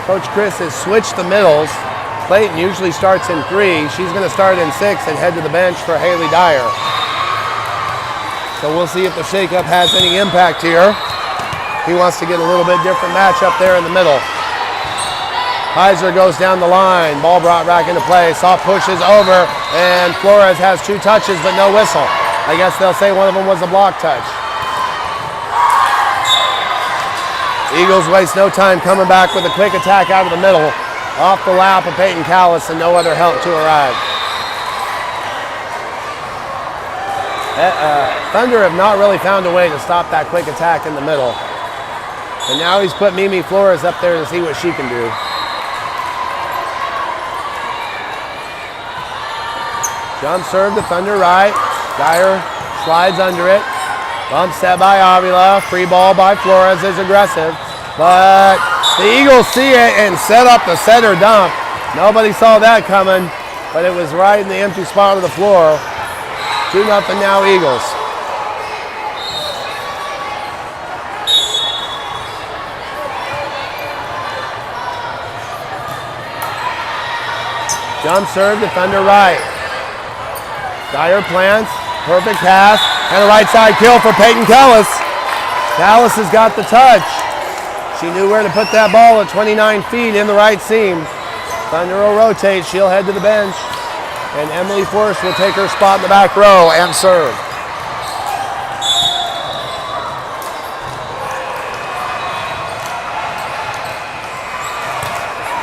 Coach Chris has switched the middles. Clayton usually starts in 3. She's going to start in 6 and head to the bench for Haley Dyer. So we'll see if the shake-up has any impact here. He wants to get a little bit different matchup there in the middle. Heiser goes down the line. Ball brought back into play. Soft pushes over, and Flores has 2 touches but no whistle. I guess they'll say one of them was a block touch. Eagles waste no time coming back with a quick attack out of the middle. Off the lap of Peyton Callis and no other help to arrive. Thunder have not really found a way to stop that quick attack in the middle. And now he's put Mimi Flores up there to see what she can do. Jump serve to Thunder right. Dyer slides under it. Bump set by Avila. Free ball by Flores is aggressive. But the Eagles see it and set up the setter dump. Nobody saw that coming, but it was right in the empty spot of the floor. 2-0 now Eagles. Jump serve to Thunder right. Dyer plants, perfect pass, and a right side kill for Peyton Callis. Callis has got the touch. She knew where to put that ball at 29 feet in the right seam. Thunder will rotate, she'll head to the bench, and Emily Forrest will take her spot in the back row and serve.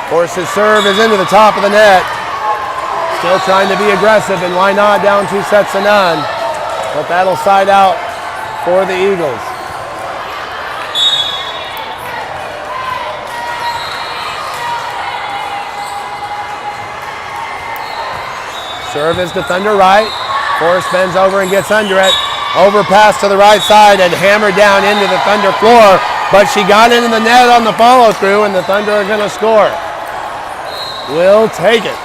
Forrest's serve is into the top of the net. Still trying to be aggressive, and why not, down 2-0. But that'll side out for the Eagles. Serve is to Thunder right. Forrest bends over and gets under it. Overpass to the right side and hammered down into the Thunder floor. But she got into the net on the follow-through, and the Thunder are going to score. We'll take it.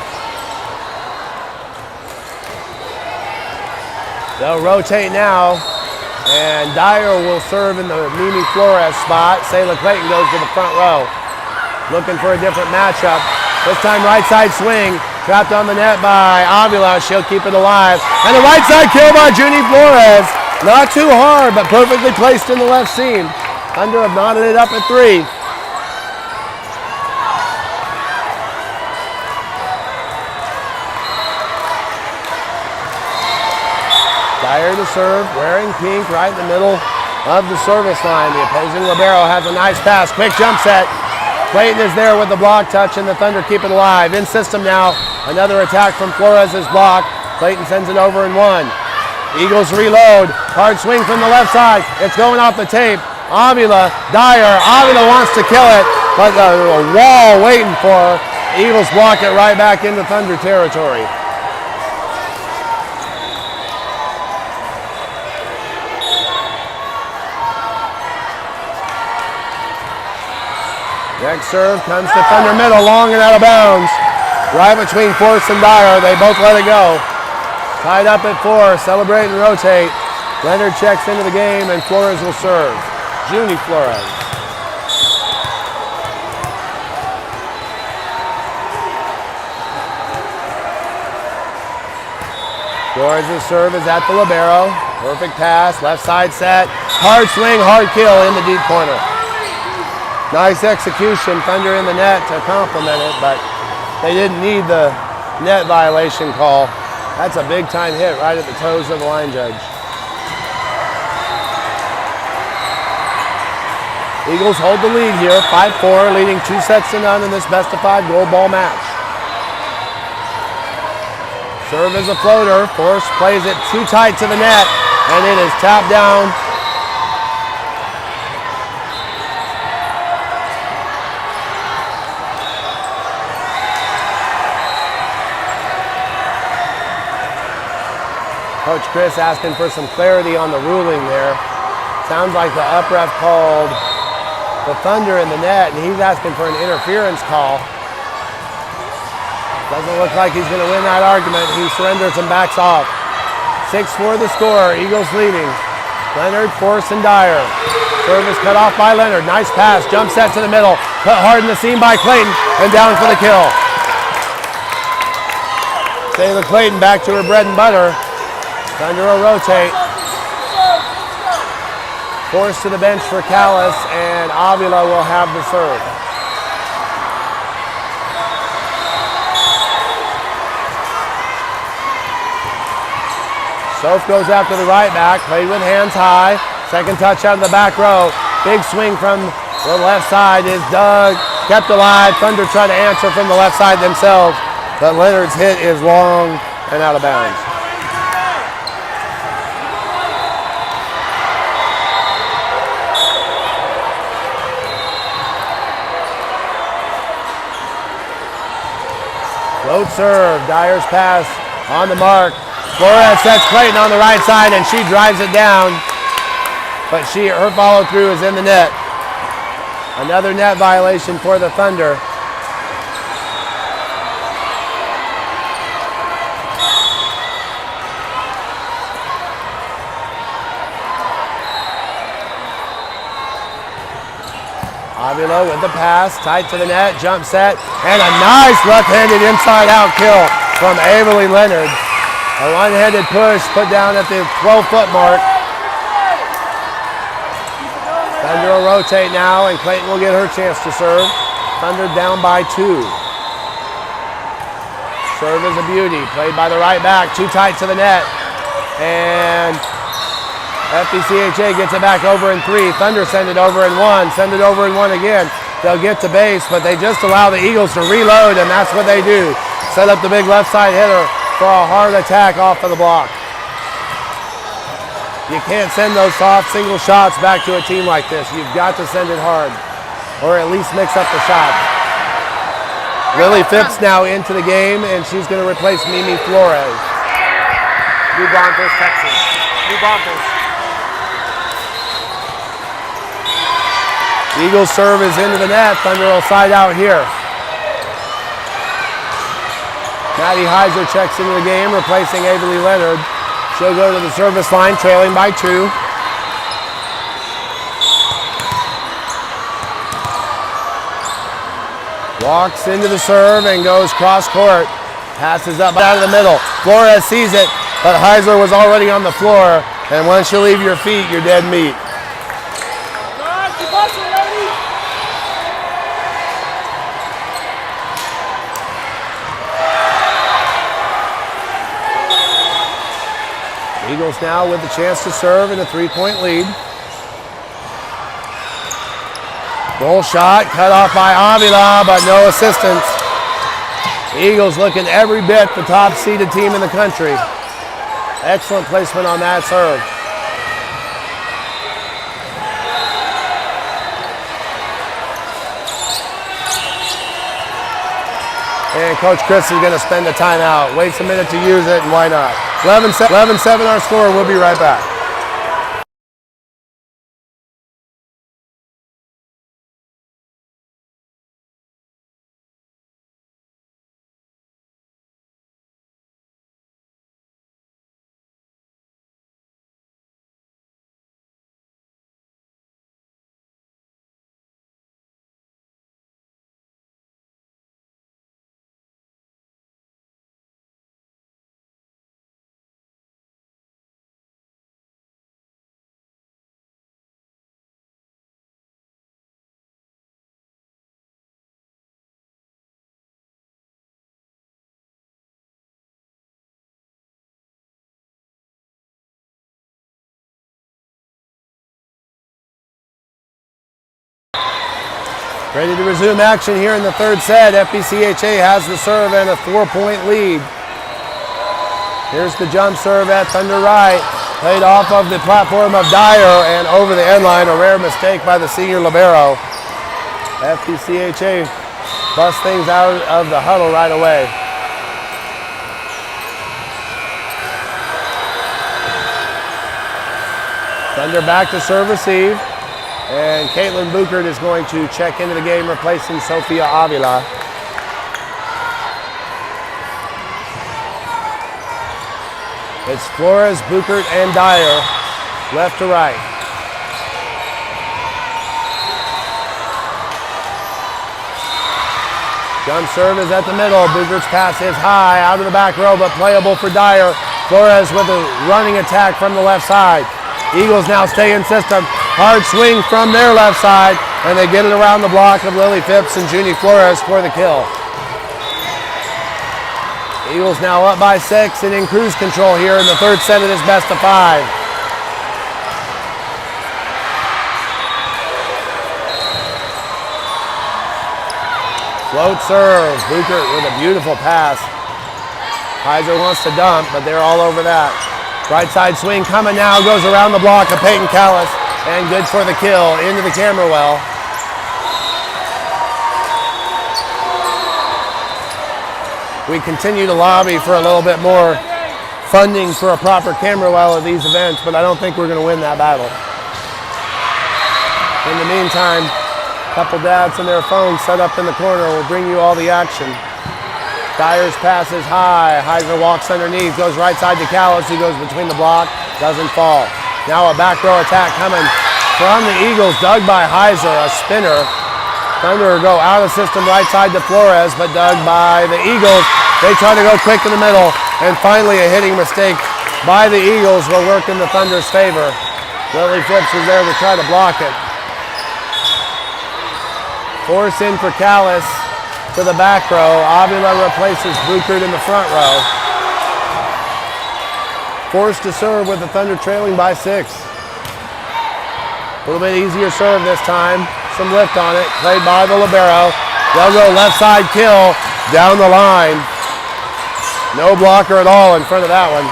They'll rotate now, and Dyer will serve in the Mimi Flores spot. Sayla Clayton goes to the front row, looking for a different matchup. This time right side swing, trapped on the net by Avila. She'll keep it alive. And the right side kill by Junie Flores. Not too hard, but perfectly placed in the left seam. Thunder have knotted it up at 3. Dyer to serve, wearing pink right in the middle of the service line. The opposing libero has a nice pass, quick jump set. Clayton is there with the block touch, and the Thunder keep it alive. In system now, another attack from Flores' block. Clayton sends it over and 1. Eagles reload, hard swing from the left side. It's going off the tape. Avila, Dyer, Avila wants to kill it, but a wall waiting for her. Eagles block it right back into Thunder territory. Next serve comes to Thunder middle, long and out of bounds. Right between Forrest and Dyer, they both let it go. Tied up at 4, celebrate and rotate. Leonard checks into the game, and Flores will serve. Junie Flores. Flores' serve is at the libero. Perfect pass, left side set. Hard swing, hard kill in the deep corner. Nice execution, Thunder in the net to complement it, but they didn't need the net violation call. That's a big time hit right at the toes of the line judge. Eagles hold the lead here, 5-4, leading 2-0 in this best-of-5 gold ball match. Serve is a floater. Force plays it too tight to the net, and it is tapped down. Coach Chris asking for some clarity on the ruling there. Sounds like the up ref called the Thunder in the net, and he's asking for an interference call. Doesn't look like he's going to win that argument. He surrenders and backs off. 6-4 the score. Eagles leading. Leonard, Force, and Dyer. Service cut off by Leonard. Nice pass. Jump set to the middle. Put hard in the seam by Clayton, and down for the kill. Taylor Clayton back to her bread and butter. Thunder will rotate. Force to the bench for Callis, and Avila will have the serve. Soph goes after the right back, played with hands high. Second touch out of the back row. Big swing from the left side is dug, kept alive. Thunder trying to answer from the left side themselves, but Leonard's hit is long and out of bounds. Float serve, Dyer's pass on the mark. Flores sets Clayton on the right side, and she drives it down, but her follow through is in the net. Another net violation for the Thunder. Avila with the pass, tight to the net, jump set, and a nice left-handed inside-out kill from Averly Leonard. A one-handed push put down at the 12-foot mark. Thunder will rotate now, and Clayton will get her chance to serve. Thunder down by 2. Serve is a beauty, played by the right back, too tight to the net, and FBCHA gets it back over in 3. Thunder send it over in 1. Send it over in 1 again. They'll get to base, but they just allow the Eagles to reload, and that's what they do. Set up the big left side hitter for a hard attack off of the block. You can't send those soft single shots back to a team like this. You've got to send it hard, or at least mix up the shot. Lily Phipps now into the game, and she's going to replace Mimi Flores. New Braunfels, Texas. New Braunfels. Eagles serve is into the net. Thunder will side out here. Maddie Heiser checks into the game, replacing Averly Leonard. She'll go to the service line, trailing by 2. Walks into the serve and goes cross court. Passes up out of the middle. Flores sees it, but Heiser was already on the floor. And once you leave your feet, you're dead meat. Eagles now with the chance to serve in a 3-point lead. Goal shot cut off by Avila, but no assistance. The Eagles looking every bit the top seeded team in the country. Excellent placement on that serve. And Coach Chris is going to spend the timeout. Waits a minute to use it, and why not? 11-7 our score. We'll be right back. Ready to resume action here in the third set. FBCHA has the serve and a 4-point lead. Here's the jump serve at Thunder right. Played off of the platform of Dyer and over the end line. A rare mistake by the senior libero. FBCHA busts things out of the huddle right away. Thunder back to serve receive. And Caitlin Buchert is going to check into the game, replacing Sofia Avila. It's Flores, Buchert, and Dyer, left to right. Jump serve is at the middle. Buchert's pass is high, out of the back row, but playable for Dyer. Flores with a running attack from the left side. Eagles now stay in system. Hard swing from their left side, and they get it around the block of Lily Phipps and Junie Flores for the kill. Eagles now up by 6 and in cruise control here in the third set of this best of 5. Float serve. Buchert with a beautiful pass. Heiser wants to dump, but they're all over that. Right side swing coming now, goes around the block of Peyton Callis, and good for the kill into the camera well. We continue to lobby for a little bit more funding for a proper camera well at these events, but I don't think we're going to win that battle. In the meantime, a couple dads and their phones set up in the corner will bring you all the action. Dyer's pass is high. Heiser walks underneath, goes right side to Callis, who goes between the block, doesn't fall. Now a back row attack coming from the Eagles, dug by Heiser, a spinner. Thunder go out of system right side to Flores, but dug by the Eagles. They try to go quick in the middle, and finally a hitting mistake by the Eagles will work in the Thunder's favor. Lily Phipps was there to try to block it. Force in for Callis to the back row. Avila replaces Buchert in the front row. Forced to serve with the Thunder trailing by 6. A little bit easier serve this time. Some lift on it, played by the libero. They'll go left side kill down the line. No blocker at all in front of that one.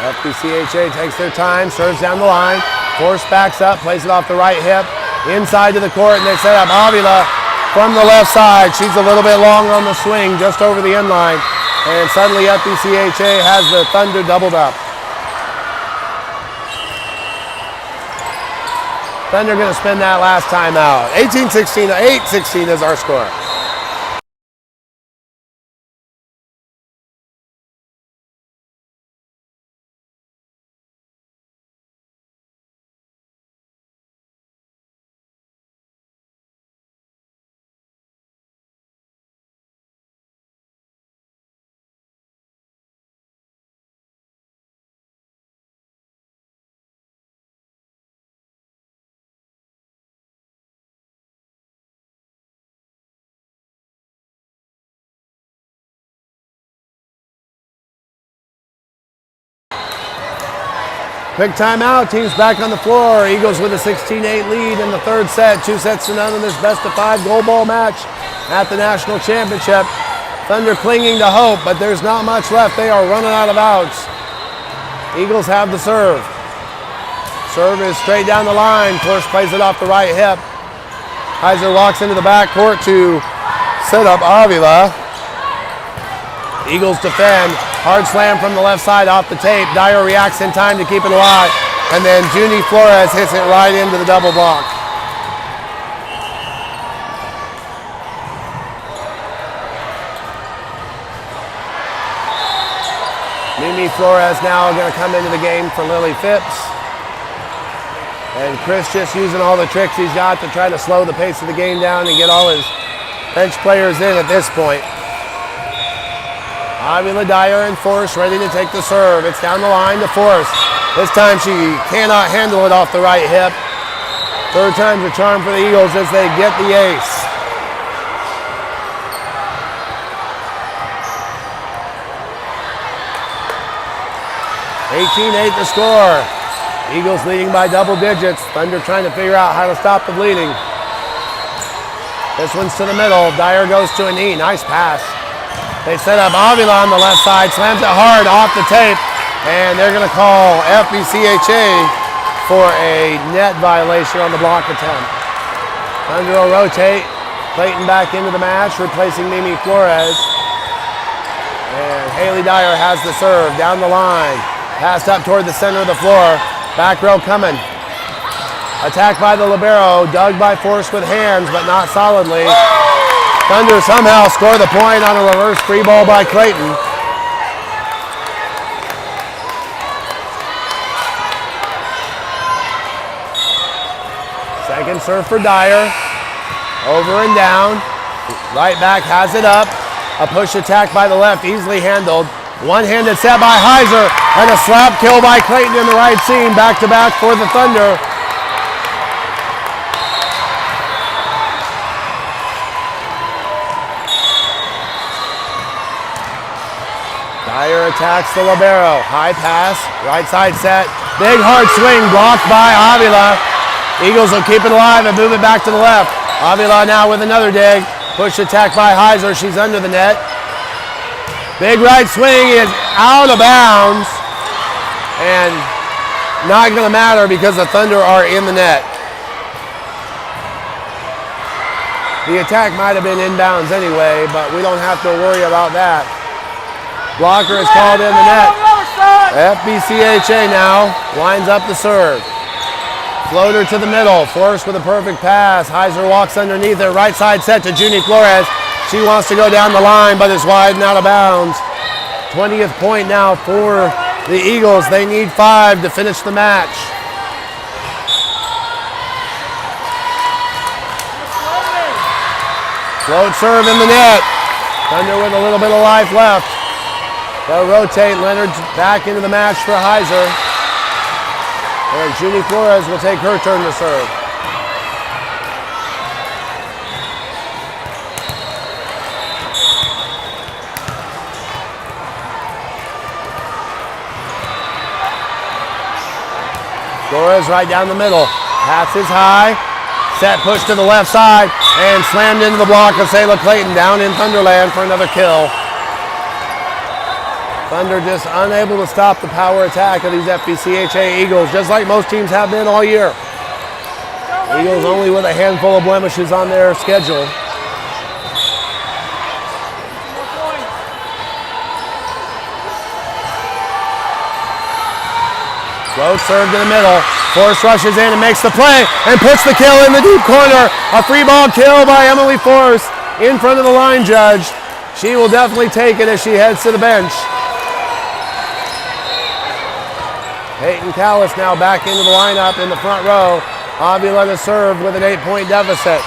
FBCHA takes their time, serves down the line. Force backs up, plays it off the right hip. Inside to the court, and they set up Avila from the left side. She's a little bit long on the swing, just over the end line. And suddenly FBCHA has the Thunder doubled up. Thunder going to spin that last time out. 18-16, 8-16 is our score. Quick timeout, team's back on the floor. Eagles with a 16-8 lead in the third set. 2-0 in this best of 5 goal ball match at the national championship. Thunder clinging to hope, but there's not much left. They are running out of outs. Eagles have the serve. Serve is straight down the line. Force plays it off the right hip. Heiser walks into the backcourt to set up Avila. Eagles defend. Hard slam from the left side off the tape. Dyer reacts in time to keep it alive. And then Junie Flores hits it right into the double block. Mimi Flores now going to come into the game for Lily Phipps. And Chris just using all the tricks he's got to try to slow the pace of the game down and get all his bench players in at this point. Avila, Dyer, and Force ready to take the serve. It's down the line to Force. This time she cannot handle it off the right hip. Third time's a charm for the Eagles as they get the ace. (18-8) the score. Eagles leading by double digits. Thunder trying to figure out how to stop the bleeding. This one's to the middle. Dyer goes to a knee. Nice pass. They set up Avila on the left side. Slams it hard off the tape. And they're going to call FBCHA for a net violation on the block attempt. Thunder will rotate. Clayton back into the match, replacing Mimi Flores. And Haley Dyer has the serve down the line. Passed up toward the center of the floor. Back row coming. Attacked by the libero. Dug by Force with hands, but not solidly. Thunder somehow score the point on a reverse free ball by Clayton. Second serve for Dyer. Over and down. Right back has it up. A push attack by the left, easily handled. One-handed set by Heiser, and a slap kill by Clayton in the right seam. Back-to-back for the Thunder. Dyer attacks the libero. High pass, right side set. Big hard swing blocked by Avila. Eagles will keep it alive and move it back to the left. Avila now with another dig. Push attack by Heiser. She's under the net. Big right swing is out of bounds. And not going to matter because the Thunder are in the net. The attack might have been inbounds anyway, but we don't have to worry about that. Blocker is called in the net. FBCHA now lines up the serve. Floater to the middle. Force with a perfect pass. Heiser walks underneath it. Right side set to Junie Flores. She wants to go down the line, but is wide and out of bounds. 20th point now for the Eagles. They need 5 to finish the match. Float serve in the net. Thunder with a little bit of life left. They'll rotate. Leonard's back into the match for Heiser. And Junie Flores will take her turn to serve. Flores right down the middle. Pass is high. Set push to the left side. And slammed into the block of Sayla Clayton down in Thunderland for another kill. Thunder just unable to stop the power attack of these FBCHA Eagles, just like most teams have been all year. Eagles only with a handful of blemishes on their schedule. Float serve to the middle. Force rushes in and makes the play and puts the kill in the deep corner. A free ball kill by Emily Force in front of the line judge. She will definitely take it as she heads to the bench. Peyton Callis now back into the lineup in the front row. Avila to serve with an 8-point deficit.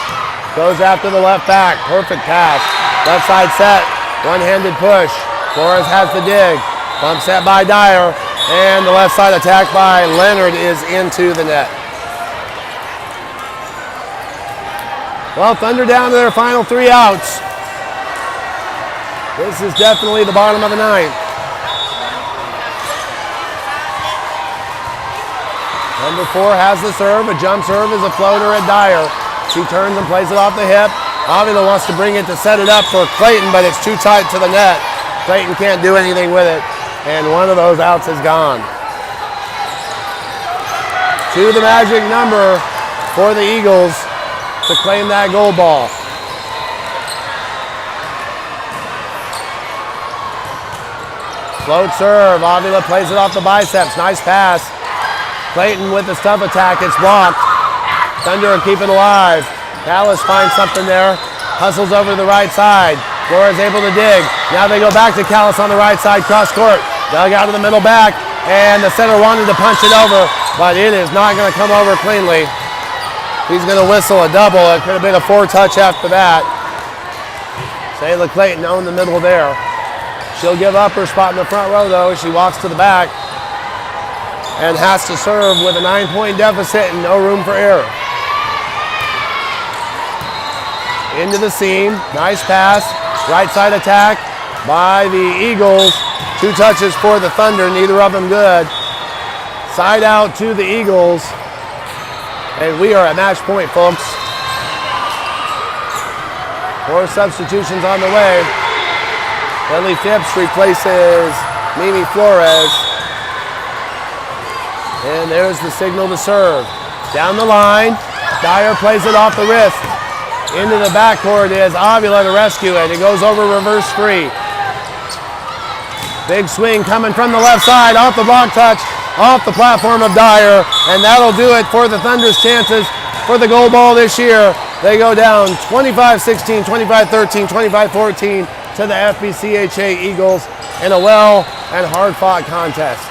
Goes after the left back. Perfect pass. Left side set. One-handed push. Flores has the dig. Bump set by Dyer. And the left side attack by Leonard is into the net. Well, Thunder down to their final 3 outs. This is definitely the bottom of the ninth. Number 4 has the serve. A jump serve is a floater at Dyer. She turns and plays it off the hip. Avila wants to bring it to set it up for Clayton, but it's too tight to the net. Clayton can't do anything with it, and one of those outs is gone. To the magic number for the Eagles to claim that goal ball. Float serve. Avila plays it off the biceps. Nice pass. Clayton with the stuff attack, it's blocked. Thunder will keep it alive. Callis finds something there, hustles over to the right side. Flores able to dig. Now they go back to Callis on the right side, cross court. Dug out of the middle back, and the center wanted to punch it over, but it is not going to come over cleanly. He's going to whistle a double. It could have been a 4-touch after that. Sayla Clayton owned the middle there. She'll give up her spot in the front row, though. She walks to the back and has to serve with a 9-point deficit and no room for error. Into the seam, nice pass, right side attack by the Eagles. 2 touches for the Thunder, neither of them good. Side out to the Eagles. And we are at match point, folks. 4 substitutions on the way. Lily Phipps replaces Mimi Flores. And there's the signal to serve. Down the line, Dyer plays it off the wrist. Into the backcourt is Avila to rescue it. It goes over reverse free. Big swing coming from the left side, off the block touch, off the platform of Dyer, and that'll do it for the Thunder's chances for the gold ball this year. They go down 25-16, 25-13, 25-14 to the FBCHA Eagles in a well and hard-fought contest.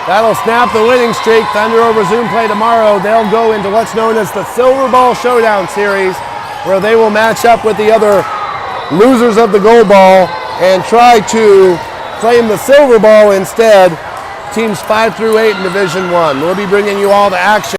That'll snap the winning streak. Thunder will resume play tomorrow. They'll go into what's known as the Silver Ball Showdown Series, where they will match up with the other losers of the gold ball and try to claim the silver ball instead. Teams 5 through 8 in Division I. We'll be bringing you all the action.